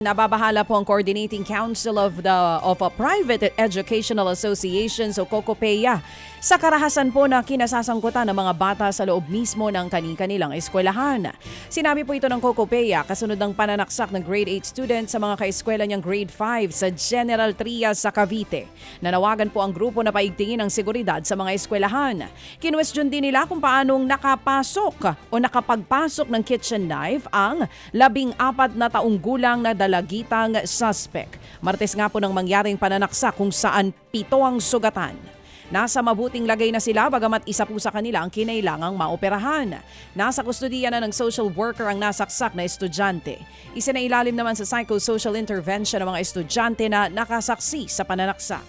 Nababahala po ang Coordinating Council of a Private Educational Associations o COCOPEA sa karahasan po na kinasasangkutan ng mga bata sa loob mismo ng kani-kanilang eskwelahan. Sinabi po ito ng COCOPEA kasunod ng pananaksak ng grade 8 students sa mga kaeskwela niyang grade 5 sa General Trias sa Cavite. Nanawagan po ang grupo na paigtingin ang seguridad sa mga eskwelahan. Kinwestiyon din nila kung paanong nakapasok o nakapagpasok ng kitchen knife ang 14 na taong gulang na dalagitang suspect. Martes nga po nang mangyaring pananaksak kung saan 7 ang sugatan. Nasa mabuting lagay na sila bagamat isa po sa kanila ang kinailangang maoperahan. Nasa kustudiya na ng social worker ang nasaksak na estudyante. Isinailalim naman sa psychosocial intervention ng mga estudyante na nakasaksi sa pananaksak.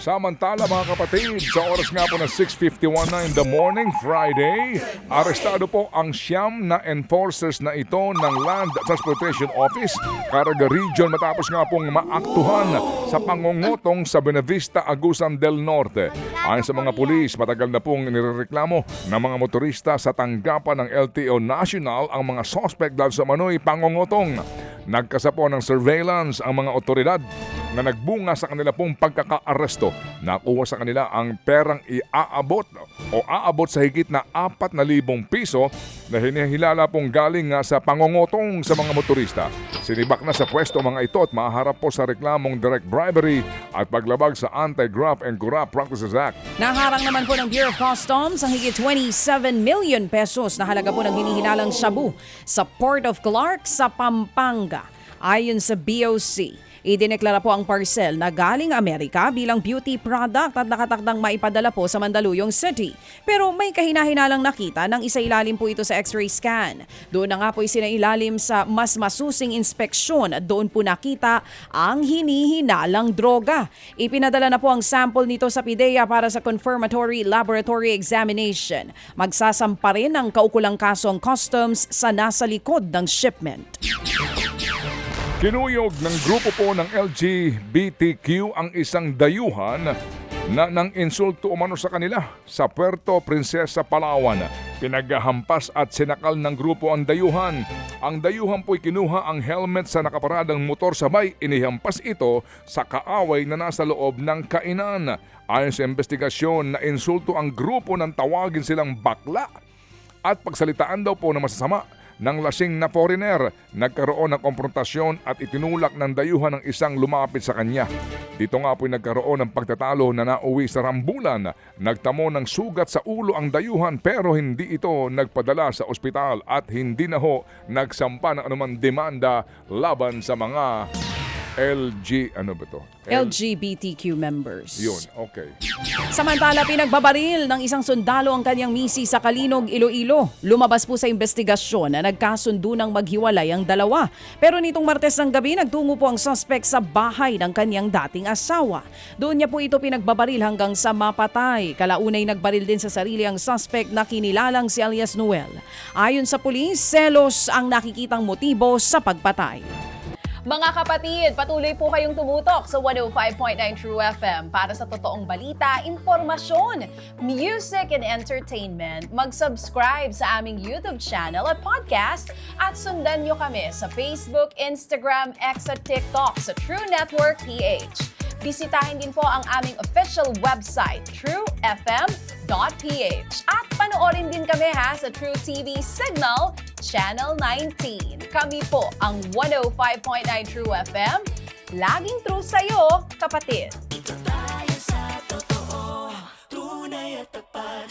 Samantala mga kapatid, sa oras nga po na 6:51 na in the morning, Friday, arestado po ang 9 na enforcers na ito ng Land Transportation Office, Caraga Region matapos nga pong maaktuhan sa pangungutong sa Buenavista, Agusan del Norte. Ayon sa mga pulis, matagal na pong nirereklamo ng mga motorista sa tanggapan ng LTO National ang mga suspect dahil sa manoy pangungutong. Nagkasapo ng surveillance ang mga otoridad na nagbunga sa kanila pong pagkaka-aresto. Nakuha sa kanila ang perang aabot sa higit na 4,000 piso na hinihilala pong galing nga sa pangungutong sa mga motorista. Sinibak na sa pwesto mga ito at maharap po sa reklamong direct bribery at paglabag sa Anti-Graft and Corrupt Practices Act. Naharang naman po ng Bureau of Customs ang higit 27 million pesos na halaga po ng hinihinalang shabu sa Port of Clark sa Pampanga. Ayon sa BOC, idineklara po ang parcel na galing Amerika bilang beauty product at nakatakdang maipadala po sa Mandaluyong City. Pero may kahinahinalang nakita nang isailalim po ito sa x-ray scan. Doon na nga po isinailalim sa mas masusing inspeksyon at doon po nakita ang hinihinalang droga. Ipinadala na po ang sample nito sa PIDEA para sa confirmatory laboratory examination. Magsasampa rin ang kaukulang kaso ang customs sa nasa likod ng shipment. Kinuyog ng grupo po ng LGBTQ ang isang dayuhan na nang insulto umano sa kanila sa Puerto Princesa, Palawan. Pinaghampas at sinakal ng grupo ang dayuhan. Ang dayuhan po'y kinuha ang helmet sa nakaparadang motor sabay inihampas ito sa kaaway na nasa loob ng kainan. Ayon sa investigasyon na insulto ang grupo nang tawagin silang bakla at pagsalitaan daw po na masasama ng lasing na foreigner. Nagkaroon ng konfrontasyon at itinulak ng dayuhan ng isang lumapit sa kanya. Dito nga po'y nagkaroon ng pagtatalo na nauwi sa rambulan. Nagtamo ng sugat sa ulo ang dayuhan pero hindi ito nagpadala sa ospital at hindi na ho nagsampa ng anumang demanda laban sa mga LGBTQ members. Yun, okay. Samantala, pinagbabaril ng isang sundalo ang kanyang misi sa Kalinog, Iloilo. Lumabas po sa investigasyon na nagkasundo ng maghiwalay ang dalawa. Pero nitong Martes ng gabi, nagtungo po ang suspect sa bahay ng kanyang dating asawa. Doon niya po ito pinagbabaril hanggang sa mapatay. Kalaunay nagbaril din sa sarili ang suspect na kinilalang si alias Noel. Ayon sa pulis, selos ang nakikitang motibo sa pagpatay. Mga kapatid, patuloy po kayong tumutok sa 105.9 True FM para sa totoong balita, impormasyon, music and entertainment. Mag-subscribe sa aming YouTube channel at podcast at sundan nyo kami sa Facebook, Instagram, X at TikTok sa True Network PH. Bisitahin din po ang aming official website, truefm.ph. At panoorin din kami sa True TV Signal, Channel 19. Kami po ang 105.9 True FM. Laging true sa'yo, kapatid.